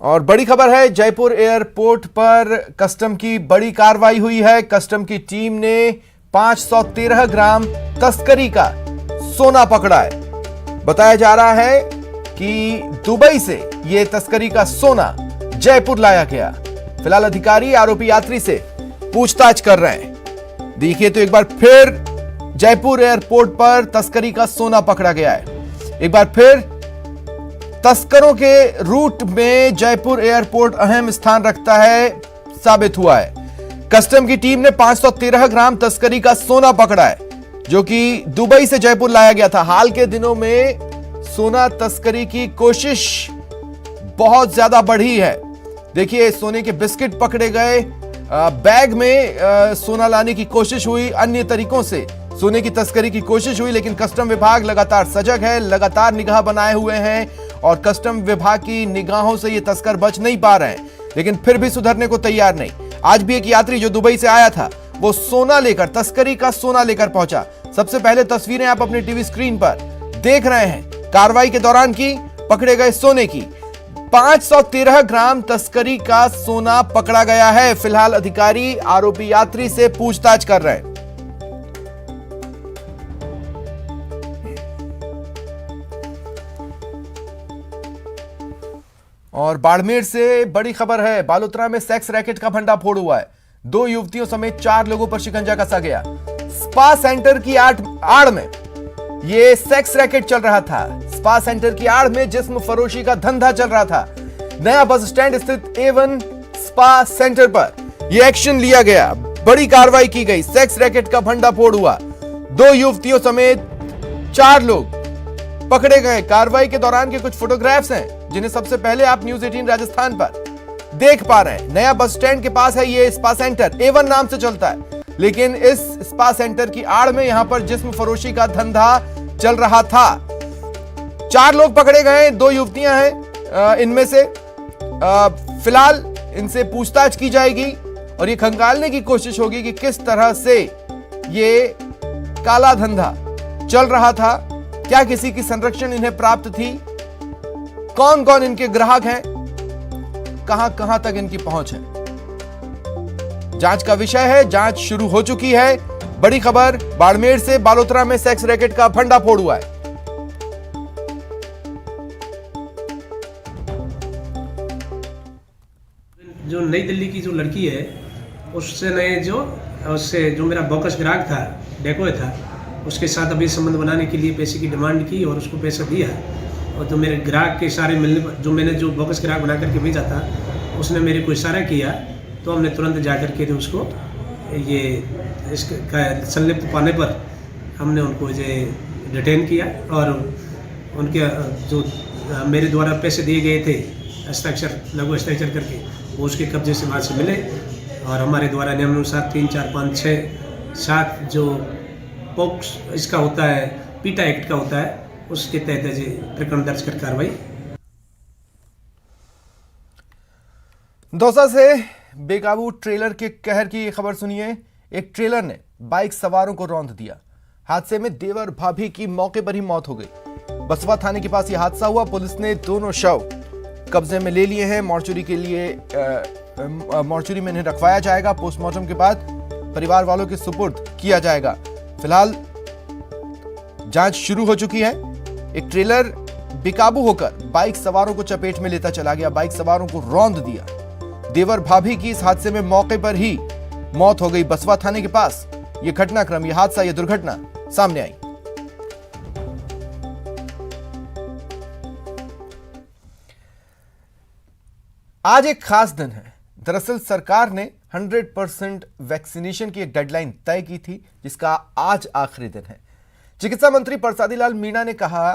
और बड़ी खबर है, जयपुर एयरपोर्ट पर कस्टम की बड़ी कार्रवाई हुई है। कस्टम की टीम ने 513 ग्राम तस्करी का सोना पकड़ा है। बताया जा रहा है कि दुबई से यह तस्करी का सोना जयपुर लाया गया। फिलहाल अधिकारी आरोपी यात्री से पूछताछ कर रहे हैं। देखिए तो एक बार फिर जयपुर एयरपोर्ट पर तस्करी का सोना पकड़ा गया है। एक बार फिर तस्करों के रूट में जयपुर एयरपोर्ट अहम स्थान रखता है साबित हुआ है। कस्टम की टीम ने 513 ग्राम तस्करी का सोना पकड़ा है, जो कि दुबई से जयपुर लाया गया था। हाल के दिनों में सोना तस्करी की कोशिश बहुत ज्यादा बढ़ी है। देखिए, सोने के बिस्किट पकड़े गए, बैग में सोना लाने की कोशिश हुई, अन्य तरीकों से सोने की तस्करी की कोशिश हुई, लेकिन कस्टम विभाग लगातार सजग है, लगातार निगाह बनाए हुए हैं और कस्टम विभाग की निगाहों से ये तस्कर बच नहीं पा रहे हैं, लेकिन फिर भी सुधरने को तैयार नहीं। आज भी एक यात्री जो दुबई से आया था, वो सोना लेकर, तस्करी का सोना लेकर पहुंचा। सबसे पहले तस्वीरें आप अपने टीवी स्क्रीन पर देख रहे हैं कार्रवाई के दौरान की पकड़े गए सोने की। 513 ग्राम तस्करी का सोना पकड़ा गया है। फिलहाल अधिकारी आरोपी यात्री से पूछताछ कर रहे हैं। और बाड़मेर से बड़ी खबर है, बालोतरा में सेक्स रैकेट का भंडाफोड़ हुआ है। 2 युवतियों समेत 4 लोगों पर शिकंजा कसा गया। स्पा सेंटर की आड़ में यह सेक्स रैकेट चल रहा था। स्पा सेंटर की आड़ में जिस्म फरोशी का धंधा चल रहा था। नया बस स्टैंड स्थित A1 स्पा सेंटर पर यह एक्शन लिया गया। बड़ी कार्रवाई की गई। सेक्स रैकेट का भंडाफोड़ हुआ। 2 युवतियों समेत 4 लोग पकड़े गए। कार्रवाई के दौरान के कुछ फोटोग्राफ्स हैं, जिन्हें सबसे पहले आप न्यूज 18 राजस्थान पर देख पा रहे हैं। नया बस स्टैंड के पास है ये स्पा सेंटर, A1 नाम से चलता है, लेकिन इस स्पा सेंटर की आड़ में यहां पर जिस्म फरोशी का धंधा चल रहा था। 4 लोग पकड़े गए, 2 युवतियां हैं इनमें से। फिलहाल इनसे पूछताछ की जाएगी और ये खंगालने की कोशिश होगी कि किस तरह से ये काला धंधा चल रहा था, क्या किसी की संरक्षण इन्हें प्राप्त थी, कौन कौन इनके ग्राहक हैं, कहां कहां तक इनकी पहुंच है। जांच का विषय है, जांच शुरू हो चुकी है। बड़ी खबर, बाड़मेर से बालोतरा में सेक्स रैकेट का भंडाफोड़ हुआ है। जो नई दिल्ली की जो लड़की है, उससे जो मेरा बोकस ग्राहक था, डेकोए था, उसके साथ अभी संबंध बनाने के लिए पैसे की डिमांड की और उसको पैसा दिया। और जो मेरे ग्राहक के इशारे मिलने पर, जो मैंने जो बोकस ग्राहक बना करके भेजा था, उसने मेरे को इशारा किया, तो हमने तुरंत जा करके उसको ये इसका संलिप्त पाने पर हमने उनको ये डिटेन किया और उनके जो मेरे द्वारा पैसे दिए गए थे हस्ताक्षर, लघु हस्ताक्षर करके, वो उसके कब्जे से वहाँ से मिले और हमारे द्वारा नियमानुसार 3, 4, 5, 6, 7 जो पॉक्स इसका होता है, पीटा एक्ट का होता है, उसके तहत जी प्रकरण दर्ज कर कार्रवाई। दौसा से बेकाबू ट्रेलर के कहर की खबर सुनिए। एक ट्रेलर ने बाइक सवारों को रौंद दिया। हादसे में देवर भाभी की मौके पर ही मौत हो गई। बसवा थाने के पास यह हादसा हुआ। पुलिस ने दोनों शव कब्जे में ले लिए हैं। मॉर्चुरी के लिए मॉर्चुरी में इन्हें रखवाया जाएगा। पोस्टमार्टम के बाद परिवार वालों के सुपुर्द किया जाएगा। फिलहाल जांच शुरू हो चुकी है। एक ट्रेलर बेकाबू होकर बाइक सवारों को चपेट में लेता चला गया, बाइक सवारों को रौंद दिया। देवर भाभी की इस हादसे में मौके पर ही मौत हो गई। बसवा थाने के पास यह घटनाक्रम, यह हादसा, यह दुर्घटना सामने आई। आज एक खास दिन है। दरअसल सरकार ने 100% वैक्सीनेशन की एक डेडलाइन तय की थी, जिसका आज आखिरी दिन है। चिकित्सा मंत्री प्रसादी लाल मीणा ने कहा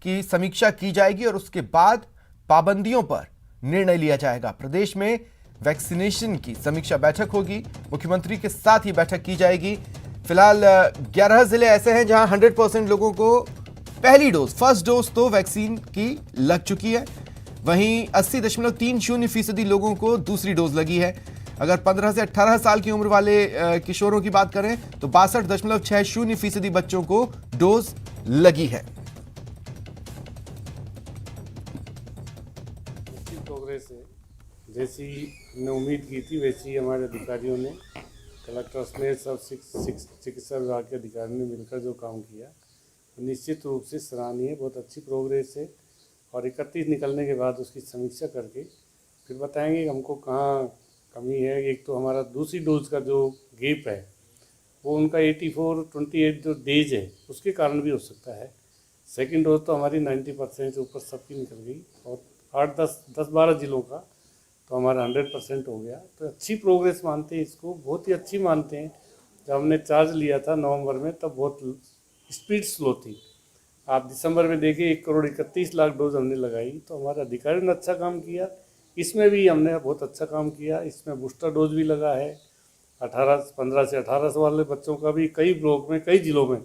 कि समीक्षा की जाएगी और उसके बाद पाबंदियों पर निर्णय लिया जाएगा। प्रदेश में वैक्सीनेशन की समीक्षा बैठक होगी, मुख्यमंत्री के साथ ही बैठक की जाएगी। फिलहाल 11 जिले ऐसे हैं जहां 100% लोगों को पहली डोज, फर्स्ट डोज तो वैक्सीन की लग चुकी है। वहीं 80.30% लोगों को दूसरी डोज लगी है। अगर 15 से 18 साल की उम्र वाले किशोरों की बात करें तो 62.60% बच्चों को डोज लगी है। प्रोग्रेस है। जैसी हमने उम्मीद की थी वैसी हमारे अधिकारियों ने, कलेक्टर्स ने, सब चिकित्सा विभाग के अधिकारियों ने मिलकर जो काम किया निश्चित रूप से सराहनीय, बहुत अच्छी प्रोग्रेस है। और 31 निकलने के बाद उसकी समीक्षा करके फिर बताएंगे कि हमको कहाँ कमी है। एक तो हमारा दूसरी डोज का जो गैप है वो उनका 28 जो डेज है उसके कारण भी हो सकता है। सेकंड डोज तो हमारी 90% से ऊपर सबकी निकल गई और 8-10-12 जिलों का तो हमारा 100% हो गया। तो अच्छी प्रोग्रेस मानते हैं इसको, बहुत ही अच्छी मानते हैं। जब हमने चार्ज लिया था नवंबर में तब बहुत स्पीड स्लो थी। आप दिसंबर में देखिए 1,31,00,000 डोज हमने लगाई, तो हमारे अधिकारियों ने अच्छा काम किया। इसमें भी हमने बहुत अच्छा काम किया। इसमें बूस्टर डोज भी लगा है 15 से 18 वाले बच्चों का भी कई ब्लॉक में, कई जिलों में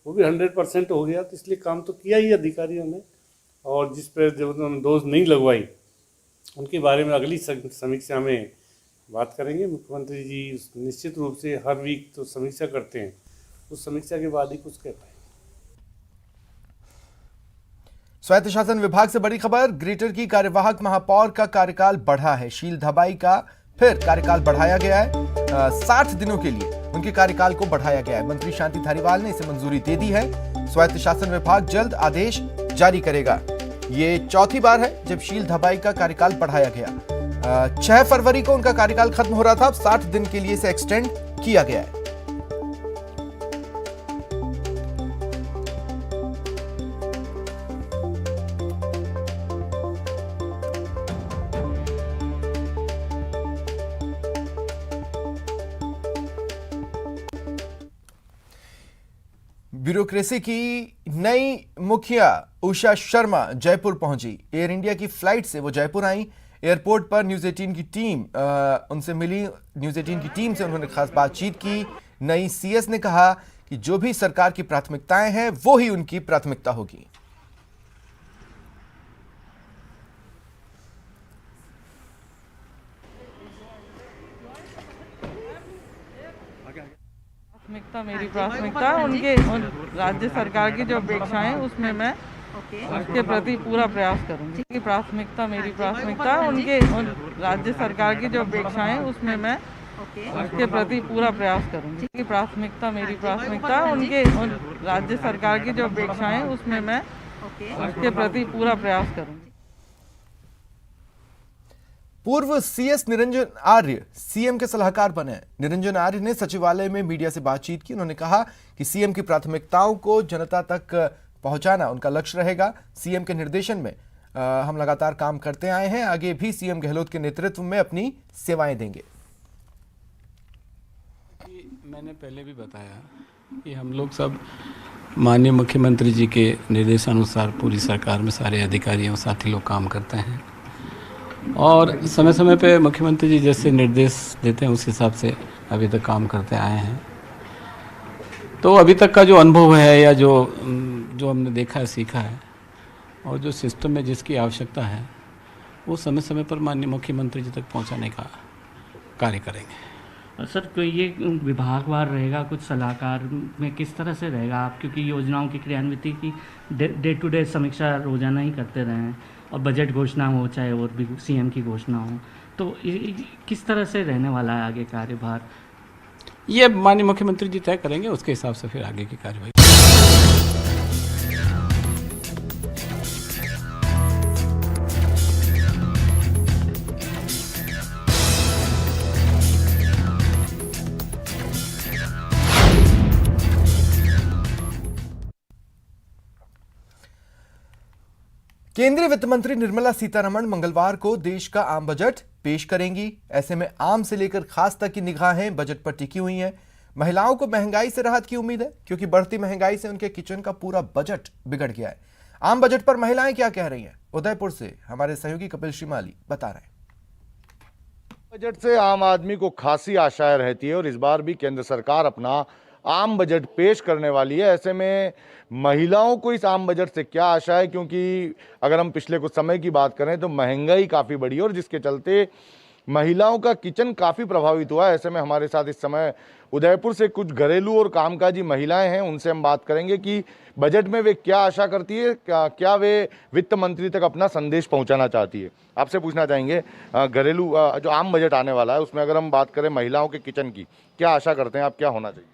वो भी 100% हो गया। तो इसलिए काम तो किया ही अधिकारियों ने। और जिस पर जब उन्होंने डोज नहीं लगवाई उनके बारे में अगली समीक्षा में बात करेंगे। मुख्यमंत्री जी निश्चित रूप से हर वीक तो समीक्षा करते हैं, उस समीक्षा के बाद ही कुछ कह पाएंगे। स्वायत्त शासन विभाग से बड़ी खबर, ग्रेटर की कार्यवाहक महापौर का कार्यकाल बढ़ा है। शील धबाई का फिर कार्यकाल बढ़ाया गया है। 60 दिनों के लिए उनके कार्यकाल को बढ़ाया गया है। मंत्री शांति धारीवाल ने इसे मंजूरी दे दी है। स्वायत्त शासन विभाग जल्द आदेश जारी करेगा। ये चौथी बार है जब शील धबाई का कार्यकाल बढ़ाया गया। 6 फरवरी को उनका कार्यकाल खत्म हो रहा था, अब 60 दिन के लिए इसे एक्सटेंड किया गया है। ब्यूरोक्रेसी की नई मुखिया उषा शर्मा जयपुर पहुंची। एयर इंडिया की फ्लाइट से वो जयपुर आई। एयरपोर्ट पर न्यूज़ 18 की टीम उनसे मिली। न्यूज़ 18 की टीम से उन्होंने खास बातचीत की। नई सीएस ने कहा कि जो भी सरकार की प्राथमिकताएं हैं वो ही उनकी प्राथमिकता होगी। मेरी प्राथमिकता उनके राज्य सरकार की जो अपेक्षाएं उसमें मैं उसके प्रति पूरा प्रयास करूंगी। मेरी प्राथमिकता उनके राज्य सरकार की जो अपेक्षाएं उसमें मैं उसके प्रति पूरा प्रयास करूंगी। मेरी प्राथमिकता उनके राज्य सरकार की जो अपेक्षाएं उसमें मैं उसके प्रति पूरा प्रयास करूंगी। पूर्व सीएस निरंजन आर्य सीएम के सलाहकार बने। निरंजन आर्य ने सचिवालय में मीडिया से बातचीत की। उन्होंने कहा कि सीएम की प्राथमिकताओं को जनता तक पहुंचाना उनका लक्ष्य रहेगा। सीएम के निर्देशन में हम लगातार काम करते आए हैं, आगे भी सीएम गहलोत के नेतृत्व में अपनी सेवाएं देंगे। मैंने पहले भी बताया कि हम लोग सब माननीय मुख्यमंत्री जी के निर्देशानुसार पूरी सरकार में सारे अधिकारियों साथी लोग काम करते हैं और समय समय पे मुख्यमंत्री जी जैसे निर्देश देते हैं उस हिसाब से अभी तक काम करते आए हैं। तो अभी तक का जो अनुभव है या जो हमने देखा है, सीखा है और जो सिस्टम में जिसकी आवश्यकता है वो समय समय पर माननीय मुख्यमंत्री जी तक पहुंचाने का कार्य करेंगे। सर, कोई ये विभागवार रहेगा, कुछ सलाहकार में किस तरह से रहेगा आप, क्योंकि योजनाओं की क्रियान्विति की डे टू डे समीक्षा रोजाना ही करते रहे हैं और बजट घोषणा हो चाहे और भी सीएम की घोषणा हो, तो किस तरह से रहने वाला है आगे कार्यभार? ये माननीय मुख्यमंत्री जी तय करेंगे, उसके हिसाब से फिर आगे की कार्यवाही। केंद्रीय वित्त मंत्री निर्मला सीतारमण मंगलवार को देश का आम बजट पेश करेंगी। ऐसे में आम से लेकर खास तक की निगाहें बजट पर टिकी हुई हैं। महिलाओं को महंगाई से राहत की उम्मीद है क्योंकि बढ़ती महंगाई से उनके किचन का पूरा बजट बिगड़ गया है। आम बजट पर महिलाएं क्या कह रही हैं, उदयपुर से हमारे सहयोगी कपिल श्रीमाली बता रहे हैं। बजट से आम आदमी को खासी आशाएं रहती है और इस बार भी केंद्र सरकार अपना आम बजट पेश करने वाली है। ऐसे में महिलाओं को इस आम बजट से क्या आशा है, क्योंकि अगर हम पिछले कुछ समय की बात करें तो महंगाई काफ़ी बढ़ी है और जिसके चलते महिलाओं का किचन काफ़ी प्रभावित हुआ है। ऐसे में हमारे साथ इस समय उदयपुर से कुछ घरेलू और कामकाजी महिलाएं हैं, उनसे हम बात करेंगे कि बजट में वे क्या आशा करती है, क्या वे वित्त मंत्री तक अपना संदेश पहुंचाना चाहती है। आपसे पूछना चाहेंगे, घरेलू जो आम बजट आने वाला है उसमें अगर हम बात करें महिलाओं के किचन की, क्या आशा करते हैं आप, क्या होना चाहिए?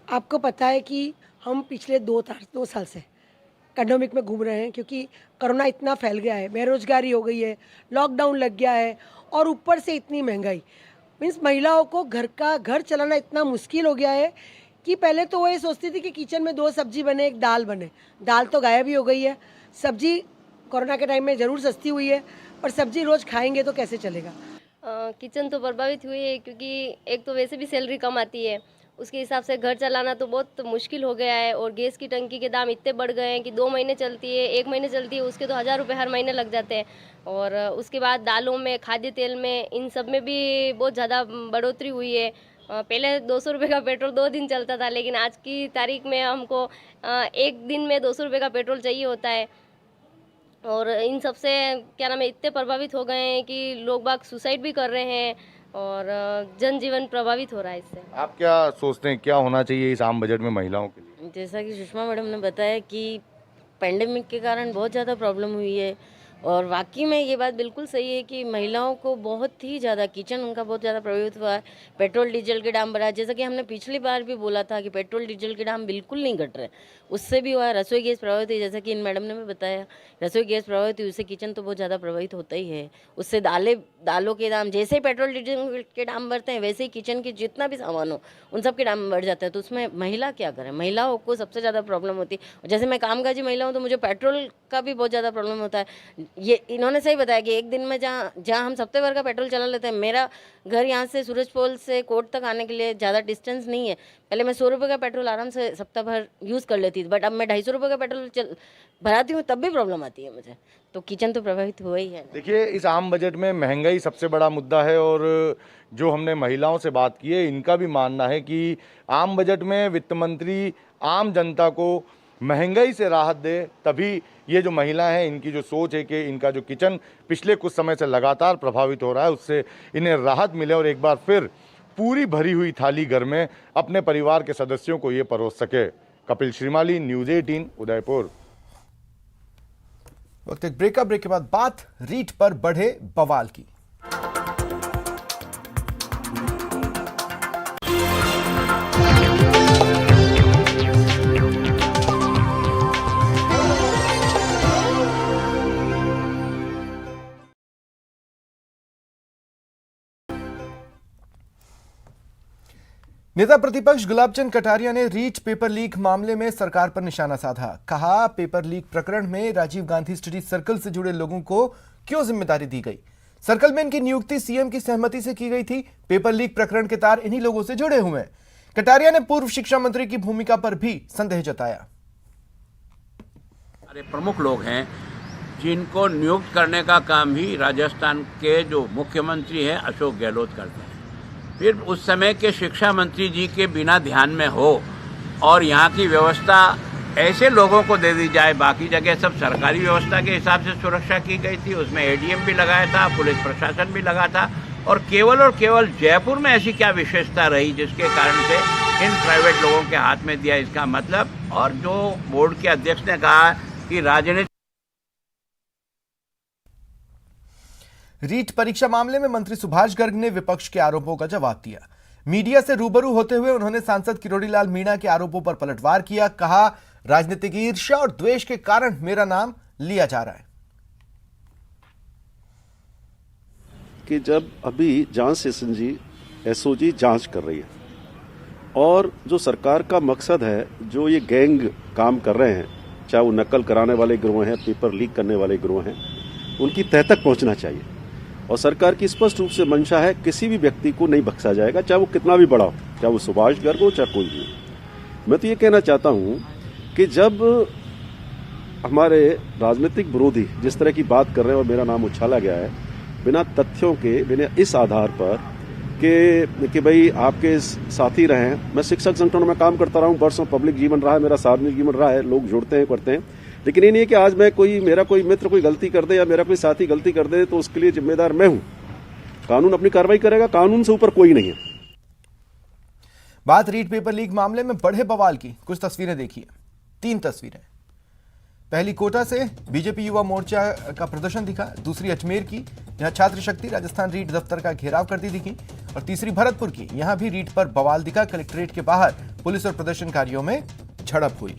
आपको पता है कि हम पिछले 2 साल से एकेडमिक में घूम रहे हैं, क्योंकि कोरोना इतना फैल गया है, बेरोजगारी हो गई है, लॉकडाउन लग गया है और ऊपर से इतनी महंगाई। मीन्स महिलाओं को घर चलाना इतना मुश्किल हो गया है कि पहले तो वो ये सोचती थी कि किचन में 2 सब्जी बने, 1 दाल बने। दाल तो गायब ही हो गई है। सब्जी कोरोना के टाइम में ज़रूर सस्ती हुई है, पर सब्जी रोज़ खाएंगे तो कैसे चलेगा। किचन तो प्रभावित हुई है, क्योंकि एक तो वैसे भी सैलरी कम आती है, उसके हिसाब से घर चलाना तो बहुत मुश्किल हो गया है। और गैस की टंकी के दाम इतने बढ़ गए हैं कि 2 महीने चलती है, 1 महीने चलती है, उसके तो 1000 रुपये हर महीने लग जाते हैं। और उसके बाद दालों में, खाद्य तेल में, इन सब में भी बहुत ज़्यादा बढ़ोतरी हुई है। पहले 200 रुपये का पेट्रोल 2 दिन चलता था, लेकिन आज की तारीख में हमको 1 दिन में 200 रुपये का पेट्रोल चाहिए होता है। और इन सब से क्या नाम है, इतने प्रभावित हो गए हैं कि लोग बाग सुसाइड भी कर रहे हैं और जनजीवन प्रभावित हो रहा है इससे। आप क्या सोचते हैं, क्या होना चाहिए इस आम बजट में महिलाओं के लिए? जैसा कि सुषमा मैडम ने बताया कि पेंडेमिक के कारण बहुत ज़्यादा प्रॉब्लम हुई है, और वाकई में ये बात बिल्कुल सही है कि महिलाओं को बहुत ही ज़्यादा किचन उनका बहुत ज़्यादा प्रभावित हुआ है। पेट्रोल डीजल के दाम बढ़ा, जैसा कि हमने पिछली बार भी बोला था कि पेट्रोल डीजल के दाम बिल्कुल नहीं घट रहे, उससे भी हुआ है। रसोई गैस प्रभावित हुई, जैसा कि इन मैडम ने भी बताया, रसोई गैस प्रभावित हुई, उससे किचन तो बहुत ज़्यादा प्रभावित होता ही है। उससे दालों के दाम, जैसे ही पेट्रोल डीजल के दाम बढ़ते हैं वैसे ही किचन के जितना भी सामान हो उन सब के दाम बढ़ जाते हैं। तो उसमें महिला क्या करें, महिलाओं को सबसे ज़्यादा प्रॉब्लम होती है। जैसे मैं कामकाजी महिला हूँ तो मुझे पेट्रोल का भी बहुत ज़्यादा प्रॉब्लम होता है। ये इन्होंने सही बताया कि एक दिन में जहाँ हम हफ्ते भर का पेट्रोल चला लेते हैं, मेरा घर यहाँ से सूरजपोल से कोर्ट तक आने के लिए ज़्यादा डिस्टेंस नहीं है। पहले मैं 100 रुपये का पेट्रोल आराम से सप्ताह भर यूज़ कर लेती थी, बट अब मैं 250 रुपये का पेट्रोल भराती हूँ तब भी प्रॉब्लम आती है मुझे। तो किचन तो प्रभावित हुआ ही है। देखिए, इस आम बजट में महंगाई सबसे बड़ा मुद्दा है, और जो हमने महिलाओं से बात की है इनका भी मानना है कि आम बजट में वित्त मंत्री आम जनता को महंगाई से राहत दे, तभी ये जो महिला हैं इनकी जो सोच है कि इनका जो किचन पिछले कुछ समय से लगातार प्रभावित हो रहा है उससे इन्हें राहत मिले और एक बार फिर पूरी भरी हुई थाली घर में अपने परिवार के सदस्यों को ये परोस सके। कपिल श्रीमाली, न्यूज़ 18, उदयपुर। वक्त एक ब्रेक के बाद बात रीट पर बढ़े बवाल की। नेता प्रतिपक्ष गुलाबचंद कटारिया ने रीट पेपर लीक मामले में सरकार पर निशाना साधा। कहा, पेपर लीक प्रकरण में राजीव गांधी स्टडी सर्कल से जुड़े लोगों को क्यों जिम्मेदारी दी गई? सर्कल में इनकी नियुक्ति सीएम की सहमति से की गई थी। पेपर लीक प्रकरण के तार इन्हीं लोगों से जुड़े हुए हैं। कटारिया ने पूर्व शिक्षा मंत्री की भूमिका पर भी संदेह जताया। अरे प्रमुख लोग हैं जिनको नियुक्त करने का काम ही राजस्थान के जो मुख्यमंत्री हैं अशोक गहलोत करते हैं। फिर उस समय के शिक्षा मंत्री जी के बिना ध्यान में हो और यहाँ की व्यवस्था ऐसे लोगों को दे दी जाए, बाकी जगह सब सरकारी व्यवस्था के हिसाब से सुरक्षा की गई थी, उसमें एडीएम भी लगाया था, पुलिस प्रशासन भी लगा था, और केवल जयपुर में ऐसी क्या विशेषता रही जिसके कारण से इन प्राइवेट लोगों के हाथ में दिया, इसका मतलब। और जो बोर्ड के अध्यक्ष ने कहा कि राजनीति रीट परीक्षा मामले में मंत्री सुभाष गर्ग ने विपक्ष के आरोपों का जवाब दिया। मीडिया से रूबरू होते हुए उन्होंने सांसद किरोड़ीलाल मीणा के आरोपों पर पलटवार किया। कहा, राजनीतिक ईर्ष्या और द्वेष के कारण मेरा नाम लिया जा रहा है। कि जब अभी जांच सेशन जी एसओजी जांच कर रही है और जो सरकार का मकसद है, जो ये गैंग काम कर रहे हैं, चाहे वो नकल कराने वाले गिरोह हैं, पेपर लीक करने वाले गिरोह हैं, उनकी तह तक पहुंचना चाहिए। और सरकार की स्पष्ट रूप से मंशा है, किसी भी व्यक्ति को नहीं बख्शा जाएगा, चाहे वो कितना भी बड़ा हो, चाहे वो सुभाष गर्ग हो, चाहे कोई भी हो। मैं तो ये कहना चाहता हूं कि जब हमारे राजनीतिक विरोधी जिस तरह की बात कर रहे हैं और मेरा नाम उछाला गया है बिना तथ्यों के, बिना इस आधार पर कि भाई आपके साथी रहे हैं। मैं शिक्षक संगठनों में काम करता रहा हूं, वर्षों पब्लिक जीवन रहा है, मेरा सार्वजनिक जीवन रहा है, लोग जुड़ते हैं, करते हैं, लेकिन ये नहीं है कि आज मैं मेरा कोई मित्र कोई गलती कर दे या मेरा कोई साथी गलती कर दे तो उसके लिए जिम्मेदार मैं हूं। कानून अपनी कार्रवाई करेगा, कानून से ऊपर कोई नहीं है। बात रीट पेपर लीक मामले में बढ़े बवाल की, कुछ तस्वीरें देखिए। 3 तस्वीरें। पहली कोटा से बीजेपी युवा मोर्चा का प्रदर्शन दिखा, दूसरी अजमेर की जहां छात्र शक्ति राजस्थान रीट दफ्तर का घेराव करती दिखी, और तीसरी भरतपुर की, यहां भी रीट पर बवाल दिखा। कलेक्ट्रेट के बाहर पुलिस और प्रदर्शनकारियों में झड़प हुई।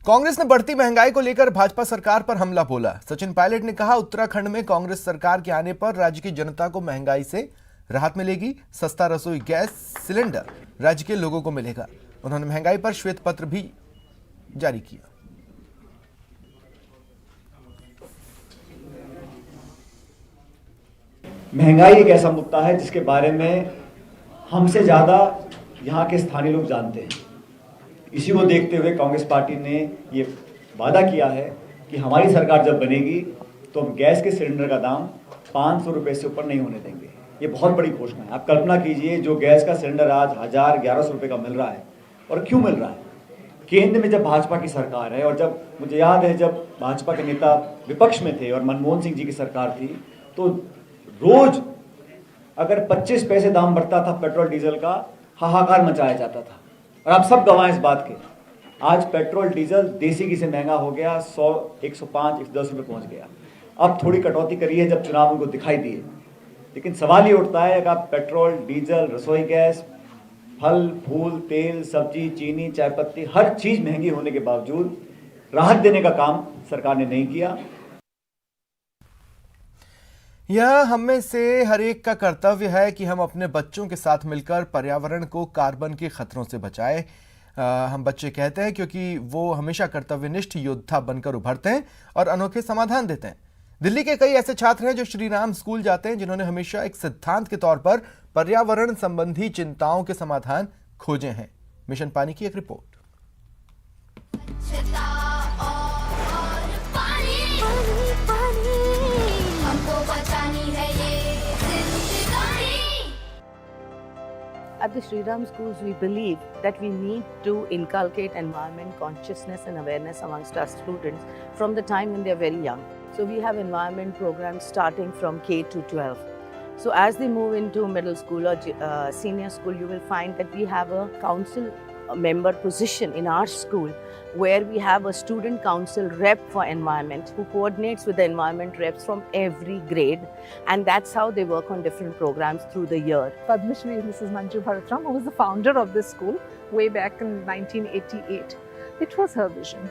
कांग्रेस ने बढ़ती महंगाई को लेकर भाजपा सरकार पर हमला बोला। सचिन पायलट ने कहा, उत्तराखंड में कांग्रेस सरकार के आने पर राज्य की जनता को महंगाई से राहत मिलेगी, सस्ता रसोई गैस सिलेंडर राज्य के लोगों को मिलेगा। उन्होंने महंगाई पर श्वेत पत्र भी जारी किया। महंगाई एक ऐसा मुद्दा है जिसके बारे में हमसे ज्यादा यहाँ के स्थानीय लोग जानते हैं। इसी को देखते हुए कांग्रेस पार्टी ने ये वादा किया है कि हमारी सरकार जब बनेगी तो हम गैस के सिलेंडर का दाम 500 रुपये से ऊपर नहीं होने देंगे। ये बहुत बड़ी घोषणा है। आप कल्पना कीजिए, जो गैस का सिलेंडर आज 1000-1100 रुपये का मिल रहा है, और क्यों मिल रहा है? केंद्र में जब भाजपा की सरकार है, और जब मुझे याद है जब भाजपा के नेता विपक्ष में थे और मनमोहन सिंह जी की सरकार थी, तो रोज अगर 25 पैसे दाम बढ़ता था पेट्रोल डीजल का, हाहाकार मचाया जाता था। और आप सब गवाह इस बात के। आज पेट्रोल डीजल देसी घी से महंगा हो गया, 100, 105, 110 रुपये पहुंच गया। अब थोड़ी कटौती करी है जब चुनाव उनको दिखाई दिए, लेकिन सवाल ये उठता है कि पेट्रोल, डीजल, रसोई गैस, फल फूल, तेल, सब्जी, चीनी, चाय पत्ती, हर चीज महंगी होने के बावजूद राहत देने का काम सरकार ने नहीं किया। यह हम में से हर एक का कर्तव्य है कि हम अपने बच्चों के साथ मिलकर पर्यावरण को कार्बन के खतरों से बचाएं। हम बच्चे कहते हैं क्योंकि वो हमेशा कर्तव्यनिष्ठ योद्धा बनकर उभरते हैं और अनोखे समाधान देते हैं। दिल्ली के कई ऐसे छात्र हैं जो श्री राम स्कूल जाते हैं, जिन्होंने हमेशा एक सिद्धांत के तौर पर पर्यावरण संबंधी चिंताओं के समाधान खोजे हैं। मिशन पानी की एक report. At the Sri Ram schools, we believe that we need to inculcate environment consciousness and awareness amongst our students from the time when they are very young. So we have environment programs starting from K to 12. So as they move into middle school or senior school, you will find that we have a council member position in our school where we have a student council rep for environment who coordinates with the environment reps from every grade, and that's how they work on different programs through the year. Padma Shri Mrs. Manju Bharatram, who was the founder of this school way back in 1988, it was her vision.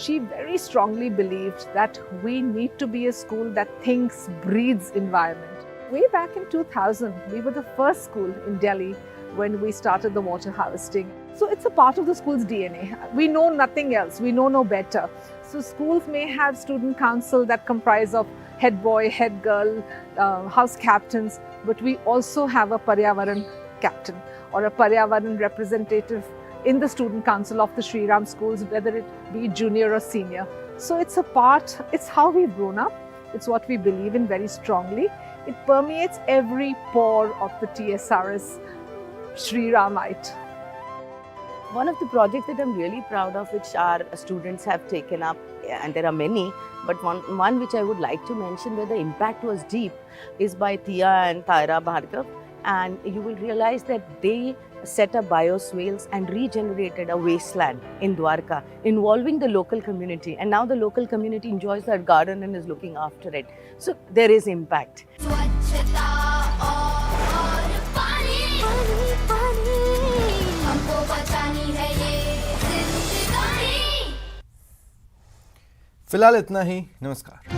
She very strongly believed that we need to be a school that thinks, breathes environment. Way back in 2000, we were the first school in Delhi when we started the water harvesting. So it's a part of the school's DNA. We know nothing else. We know no better. So schools may have student council that comprise of head boy, head girl, house captains, but we also have a Paryavaran captain or a Paryavaran representative in the student council of the Sri Ram schools, whether it be junior or senior. So it's a part, it's how we've grown up. It's what we believe in very strongly. It permeates every pore of the TSRS Sri Ramite. One of the projects that I'm really proud of, which our students have taken up, and there are many, but one which I would like to mention where the impact was deep is by Tia and Taira Bhargav. And you will realize that they set up bioswales and regenerated a wasteland in Dwarka, involving the local community. And now the local community enjoys that garden and is looking after it. So there is impact. फिलहाल इतना ही। नमस्कार।